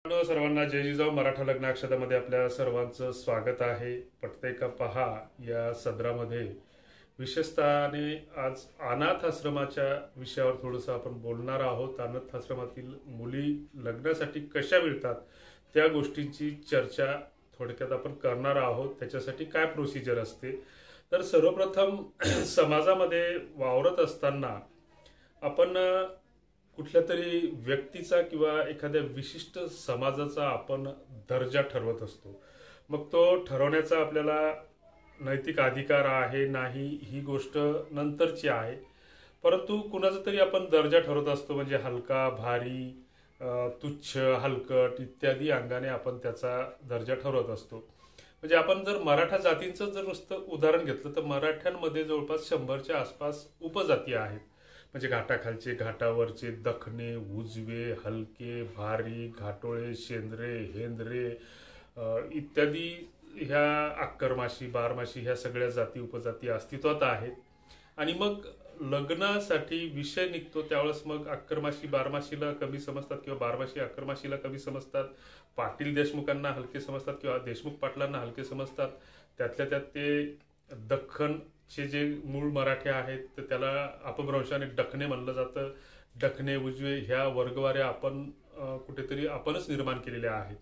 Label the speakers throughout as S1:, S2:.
S1: सर्वांना जय जिजाऊ मराठा लग्न अक्षतामध्ये आपल्या सर्वांचं स्वागत आहे. पटतंय का पहा या सदरामध्ये विशेषतःने आज अनाथ आश्रमाच्या विषयावर थोडंसं आपण बोलणार आहोत. अनाथ आश्रमातील मुली लग्नासाठी कशा मिळतात त्या गोष्टींची चर्चा थोडक्यात आपण करणार आहोत. त्याच्यासाठी काय प्रोसिजर असते तर सर्वप्रथम समाजामध्ये वावरत असताना आपण कुठल्या तरी व्यक्तीचा किंवा एखाद्या विशिष्ट समाजाचा आपण दर्जा ठरवत असतो. मग तो ठरवण्याचा आपल्याला नैतिक अधिकार आहे नाही ही गोष्ट नंतरची आहे, परंतु कुणाचा तरी आपण दर्जा ठरवत असतो. म्हणजे हलका, भारी, तुच्छ, हलकट इत्यादी अंगाने आपण त्याचा दर्जा ठरवत असतो. म्हणजे आपण जर मराठा जातींचं जर नुसतं उदाहरण घेतलं तर मराठ्यांमध्ये जवळपास 100च्या आसपास उपजाती आहेत. म्हणजे घाटाखालचे, घाटावरचे, दखने, उजवे, हलके, भारी, घाटोळे, शेंद्रे, हेंद्रे इत्यादी ह्या अक्करमाशी, बारमाशी ह्या सगळ्या जाती उपजाती अस्तित्वात आहेत. आणि मग लग्नासाठी विषय निघतो त्यावेळेस मग अक्करमाशी बारमाशीला कमी समजतात किंवा बारमाशी अक्करमाशीला कमी समजतात. पाटील देशमुखांना हलके समजतात किंवा देशमुख पाटलांना हलके समजतात. त्यातल्या त्यात ते दख्खनचे जे मूळ मराठे आहेत तर त्याला अपभ्रंशाने डखणे म्हणलं जातं. डखणे, उजवे ह्या वर्गवाऱ्या आपण कुठेतरी आपणच निर्माण केलेल्या आहेत.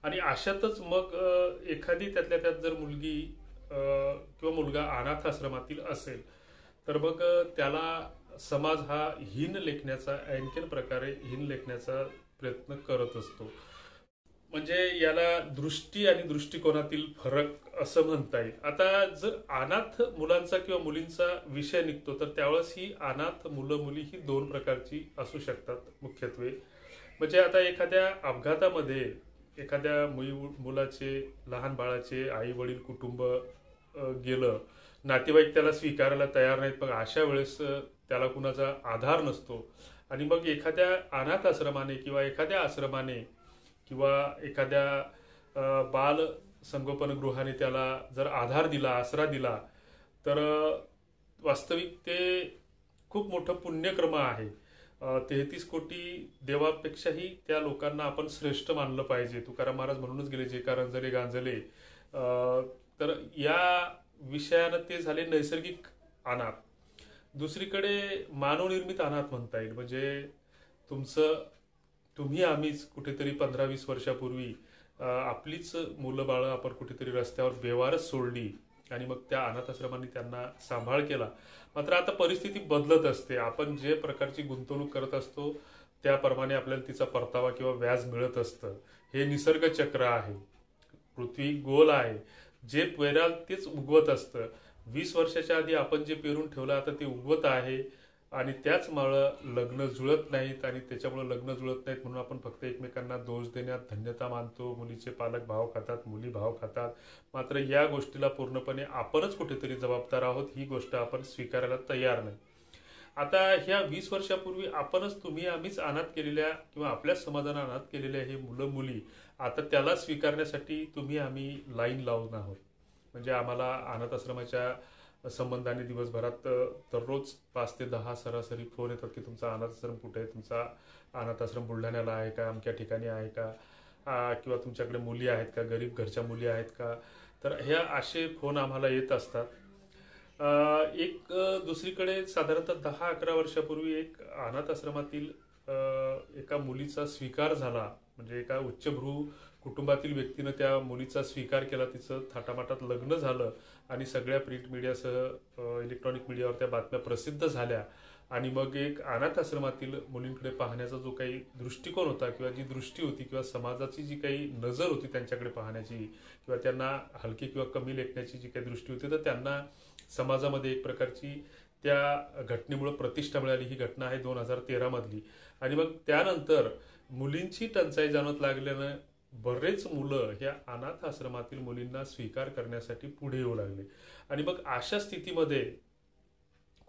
S1: आणि अशातच मग एखादी त्यातल्या त्यात जर मुलगी किंवा मुलगा अनाथ आश्रमातील असेल तर मग त्याला समाज हा हीन लेखण्याचा, आणखीन प्रकारे हीन लेखण्याचा प्रयत्न करत असतो. म्हणजे याला दृष्टी आणि दृष्टिकोनातील फरक असं म्हणता येईल. आता जर अनाथ मुलांचा किंवा मुलींचा विषय निघतो तर त्यावेळेस ही अनाथ मुलं मुली ही दोन प्रकारची असू शकतात मुख्यत्वे. म्हणजे आता एखाद्या अपघातामध्ये एखाद्या मुलाचे, लहान बाळाचे आई वडील कुटुंब गेलं, नातेवाईक त्याला स्वीकारायला तयार नाहीत, मग अशा वेळेस त्याला कुणाचा आधार नसतो. आणि मग एखाद्या अनाथ आश्रमाने किंवा एखाद्या आश्रमाने किंवा एखाद्या बाल संगोपन गृहाने त्याला जर आधार दिला, आसरा दिला तर वास्तविक ते खूप मोठं पुण्यक्रम आहे. 33 कोटी देवापेक्षाही त्या लोकांना आपण श्रेष्ठ मानलं पाहिजे. तुकाराम महाराज म्हणूनच गेले, जे का रंजले गांजले. तर या विषयानं ते झाले नैसर्गिक अनाथ. दुसरीकडे मानवनिर्मित अनाथ म्हणता येईल. म्हणजे तुम्ही आम्हीच कुठेतरी 15-20 वर्षापूर्वी आपलीच मुलं बाळं आपण कुठेतरी रस्त्यावर बेवारच सोडली आणि मग त्या अनाथ आश्रमांनी त्यांना सांभाळ केला. मात्र आता परिस्थिती बदलत असते. आपण जे प्रकारची गुंतवणूक करत असतो त्याप्रमाणे आपल्याला तिचा परतावा किंवा व्याज मिळत असतं. हे निसर्ग चक्र आहे. पृथ्वी गोल आहे. जे पेराल तेच उगवत असतं. 20 वर्षाच्या आधी आपण जे पेरून ठेवलं आता ते उगवत आहे. आणि त्याचमुळं लग्न जुळत नाहीत आणि त्याच्यामुळे लग्न जुळत नाहीत म्हणून आपण फक्त एकमेकांना दोष देण्यात धन्यता मानतो. मुलीचे पालक भाव खातात, मुली भाव खातात. मात्र या गोष्टीला पूर्णपणे आपणच कुठेतरी जबाबदार आहोत. ही गोष्ट आपण स्वीकारायला तयार नाही. आता ह्या 20 वर्षापूर्वी आपणच तुम्ही आम्हीच अनाथ केलेल्या किंवा आपल्या समाजानं अनाथ केलेल्या हे मुलं मुली आता त्याला स्वीकारण्यासाठी तुम्ही आम्ही लाईन लावून आहोत. म्हणजे आम्हाला अनाथ आश्रमाच्या संबंधाने दिवसभरात दररोज 5 ते 10 सरासरी फोन येतात की तुमचा अनाथ आश्रम कुठे आहे, तुमचा अनाथ आश्रम बुलढाण्याला आहे का, अमक्या ठिकाणी आहे का, किंवा तुमच्याकडे मुली आहेत का, गरीब घरच्या मुली आहेत का. तर ह्या असे फोन आम्हाला येत असतात. एक दुसरीकडे साधारणतः 10-11 वर्षापूर्वी एक अनाथ आश्रमातील एका मुलीचा स्वीकार झाला. म्हणजे एका उच्चभ्रू कुटुंबातील व्यक्तीनं त्या मुलीचा स्वीकार केला. तिचं थाटामाटात लग्न झालं आणि सगळ्या प्रिंट मीडियासह इलेक्ट्रॉनिक मीडियावर त्या बातम्या प्रसिद्ध झाल्या. आणि मग एक अनाथ आश्रमातील मुलींकडे पाहण्याचा जो काही दृष्टिकोन होता किंवा जी दृष्टी होती किंवा समाजाची जी काही नजर होती त्यांच्याकडे पाहण्याची किंवा त्यांना हलकी किंवा कमी लेखण्याची जी काही दृष्टी होती तर त्यांना समाजामध्ये एक प्रकारची त्या घटनेमुळे प्रतिष्ठा मिळाली. ही घटना आहे 2013 मधली. आणि मग त्यानंतर मुलींची टंचाई जाणवत लागल्यानं बरेच मुलं ह्या अनाथ आश्रमातील मुलींना स्वीकार करण्यासाठी पुढे येऊ लागले. आणि मग अशा स्थितीमध्ये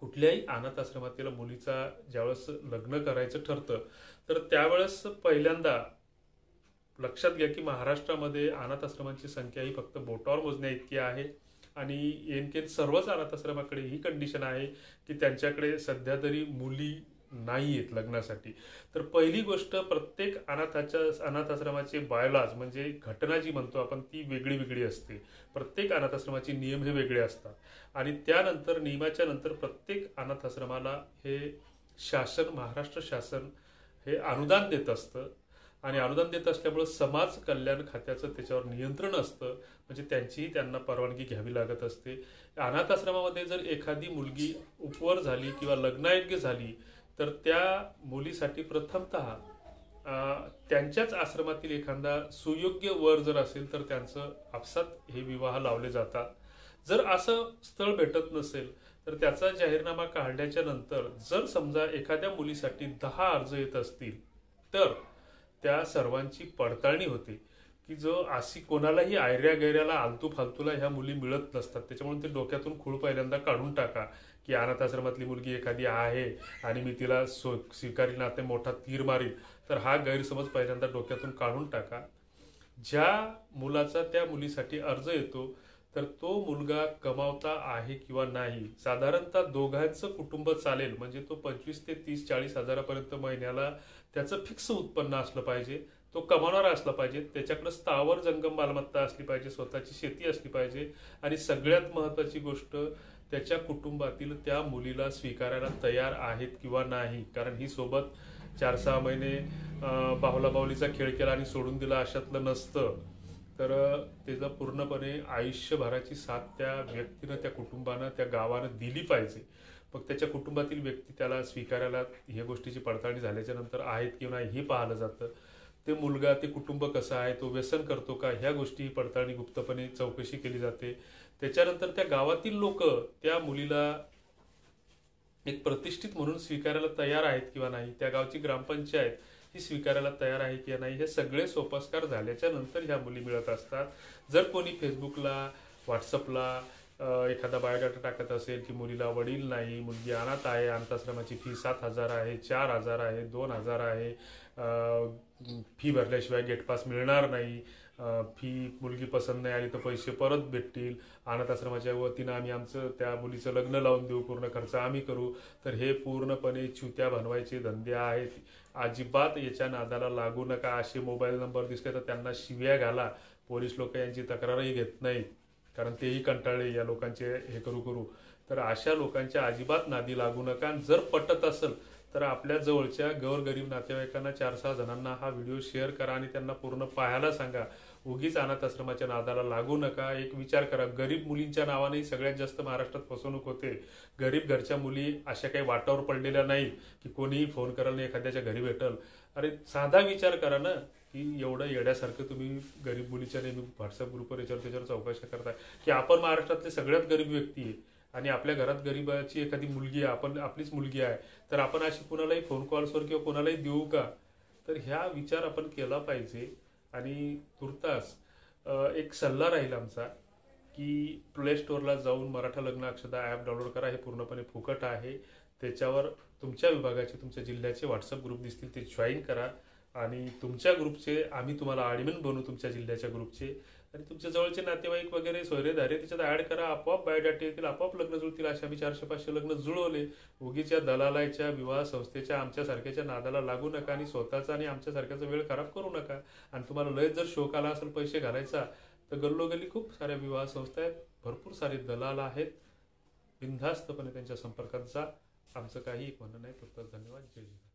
S1: कुठल्याही अनाथ आश्रमातील मुलीचा ज्यावेळेस लग्न करायचं ठरतं तर त्यावेळेस पहिल्यांदा लक्षात घ्या की महाराष्ट्रामध्ये अनाथ आश्रमांची संख्या ही फक्त बोटावर मोजण्या इतकी आहे. आणि सर्वच अनाथ आश्रमाकडे ही कंडिशन आहे की त्यांच्याकडे सध्या तरी मुली नाही आहेत लग्नासाठी. तर पहिली गोष्ट, प्रत्येक अनाथ आश्रमाचे बायलॉज म्हणजे घटना जी म्हणतो आपण ती वेगळी वेगळी असते. प्रत्येक अनाथ आश्रमाचे नियम हे वेगळे असतात आणि त्यानंतर नियमाच्या नंतर प्रत्येक अनाथ आश्रमाला हे महाराष्ट्र शासन हे अनुदान देत असतं आणि अनुदान देत असल्यामुळे समाज कल्याण खात्याचं त्याच्यावर नियंत्रण असतं, म्हणजे त्यांचीही त्यांना परवानगी घ्यावी लागत असते. अनाथ आश्रमामध्ये जर एखादी मुलगी उपवर झाली किंवा लग्नायोग्य झाली तर त्या मुलीसाठी प्रथमतः त्यांच्याच आश्रमातील एखादा सुयोग्य वर जर असेल तर त्यांचं आपसात हे विवाह लावले जातात. जर असं स्थळ भेटत नसेल तर त्याचा जाहीरनामा काढल्याच्या नंतर जर समजा एखाद्या मुलीसाठी 10 अर्ज येत असतील तर त्या सर्वांची पडताळणी होते की जो अशी कोणालाही आयऱ्या गैऱ्याला आलतू फालतूला ह्या मुली मिळत नसतात. त्याच्यामुळे ते डोक्यातून खूळ पहिल्यांदा काढून टाका की अनाथ आश्रमातली मुलगी एखादी आहे आणि मी तिला स्वीकारील नाते मोठा तीर मारील, तर हा गैरसमज पहिल्यांदा डोक्यातून काढून टाका. ज्या मुलाचा त्या मुलीसाठी अर्ज येतो तर तो मुलगा कमावता आहे किंवा नाही, साधारणतः दोघांचं कुटुंब चालेल म्हणजे तो 25 ते 30-40 हजारापर्यंत महिन्याला त्याचं फिक्स उत्पन्न असलं पाहिजे, तो कमावणारा असला पाहिजे, त्याच्याकडे स्थावर जंगम मालमत्ता असली पाहिजे, स्वतःची शेती असली पाहिजे आणि सगळ्यात महत्त्वाची गोष्ट त्याच्या कुटुंबातील त्या मुलीला स्वीकारायला तयार आहेत किंवा नाही. कारण ही सोबत 4-6 महिने बाहुला बाहुलीचा खेळ केला आणि सोडून दिला अशातलं नसतं. तर त्याचं पूर्णपणे आयुष्यभराची साथ त्या व्यक्तीनं, त्या कुटुंबानं, त्या गावानं दिली पाहिजे. मग त्याच्या कुटुंबातील व्यक्ती त्याला स्वीकारायला ह्या गोष्टीची पडताळणी झाल्याच्या नंतर आहेत किंवा नाही हे पाहिलं जातं. ते मुलगा, ते कुटुंब कसं आहे, तो व्यसन करतो का, ह्या गोष्टी पडताळणी गुप्तपणे चौकशी केली जाते. त्याच्यानंतर त्या गावातील लोक त्या मुलीला एक प्रतिष्ठित म्हणून स्वीकारायला तयार आहेत किंवा नाही, त्या गावची ग्रामपंचायत ही स्वीकारायला तयार आहे किंवा नाही, हे सगळे सोपस्कार झाल्याच्या नंतर ह्या मुली मिळत असतात. जर कोणी फेसबुकला, व्हॉट्सअपला एखादा बायोडाटा टाकत असेल की मुलीला वडील नाही, मुलगी अनाथ आहे, अनाथाश्रमाची फी 7,000 आहे, 4,000 आहे, 2,000 आहे, फी भरल्याशिवाय गेट पास मिळणार नाही, फी मुलगी पसंत नाही आली तर पैसे परत भेटतील, अनाथ आश्रमाच्या वतीनं आम्ही आमचं त्या मुलीचं लग्न लावून देऊ, पूर्ण खर्च आम्ही करू, तर हे पूर्णपणे चुत्या बनवायचे धंदे आहेत. अजिबात याच्या नादाला लागू नका. असे मोबाईल नंबर दिसले तर त्यांना शिव्या घाला. पोलीस लोक यांची तक्रारही घेत नाहीत कारण तेही कंटाळले या लोकांचे हे करू करू. तर अशा लोकांच्या अजिबात नादी लागू नका. जर पटत असेल तर आपल्या जवळच्या गोरगरीब नातेवाईकांना 4-6 जणांना हा व्हिडिओ शेअर करा आणि त्यांना पूर्ण पाहायला सांगा. उगीच अनाथ आश्रमाच्या नादाला लागू नका. एक विचार करा, गरीब मुलींच्या नावाने सगळ्यात जास्त महाराष्ट्रात फसवणूक होते. गरीब घरच्या मुली अशा काही वाटावर पडलेल्या नाहीत की कोणीही फोन करायला एखाद्याच्या घरी भेटल. अरे साधा विचार करा ना की एवढं येड्यासारखं तुम्ही गरीब मुलीच्या नेहमी व्हॉट्सअप ग्रुपवर त्याच्यावर चौकशा करताय की आपण महाराष्ट्रातले सगळ्यात गरीब व्यक्ती आहे आणि आपल्या घरात गरीबाची एखादी मुलगी आहे, आपण आपलीच मुलगी आहे, तर आपण अशी कुणालाही फोन कॉल्सवर किंवा कोणालाही देऊ का? तर ह्या विचार आपण केला पाहिजे. आणि तुर्तास एक सल्ला राहील आमचा की प्ले स्टोअरला जाऊन मराठा लग्न अक्षदा ॲप डाउनलोड करा. हे पूर्णपणे फुकट आहे. त्याच्यावर तुमच्या विभागाचे, तुमच्या जिल्ह्याचे व्हॉट्सअप ग्रुप दिसतील ते जॉईन करा आणि तुमच्या ग्रुपचे आम्ही तुम्हाला ॲडमिन बनवू, तुमच्या जिल्ह्याच्या ग्रुपचे, आणि तुमच्या जवळचे नातेवाईक वगैरे सोयरेधारे त्याच्यात ॲड करा. आपोआप बायोडाटे येतील, आपोआप लग्न जुळतील. अशा आम्ही 400-500 लग्न जुळवले. उगीच्या दलालाच्या, विवाह संस्थेच्या, आमच्यासारख्याच्या नादाला लागू नका आणि स्वतःचा आणि आमच्यासारख्याचा वेळ खराब करू नका. आणि तुम्हाला लय जर शोक आला असेल पैसे घालायचा तर गल्लोगल्ली खूप साऱ्या विवाह संस्था आहेत, भरपूर सारे दलाल आहेत, बिनधास्तपणे त्यांच्या संपर्कात जा. आमचं काही म्हणणं नाही. फक्त धन्यवाद. जय जय.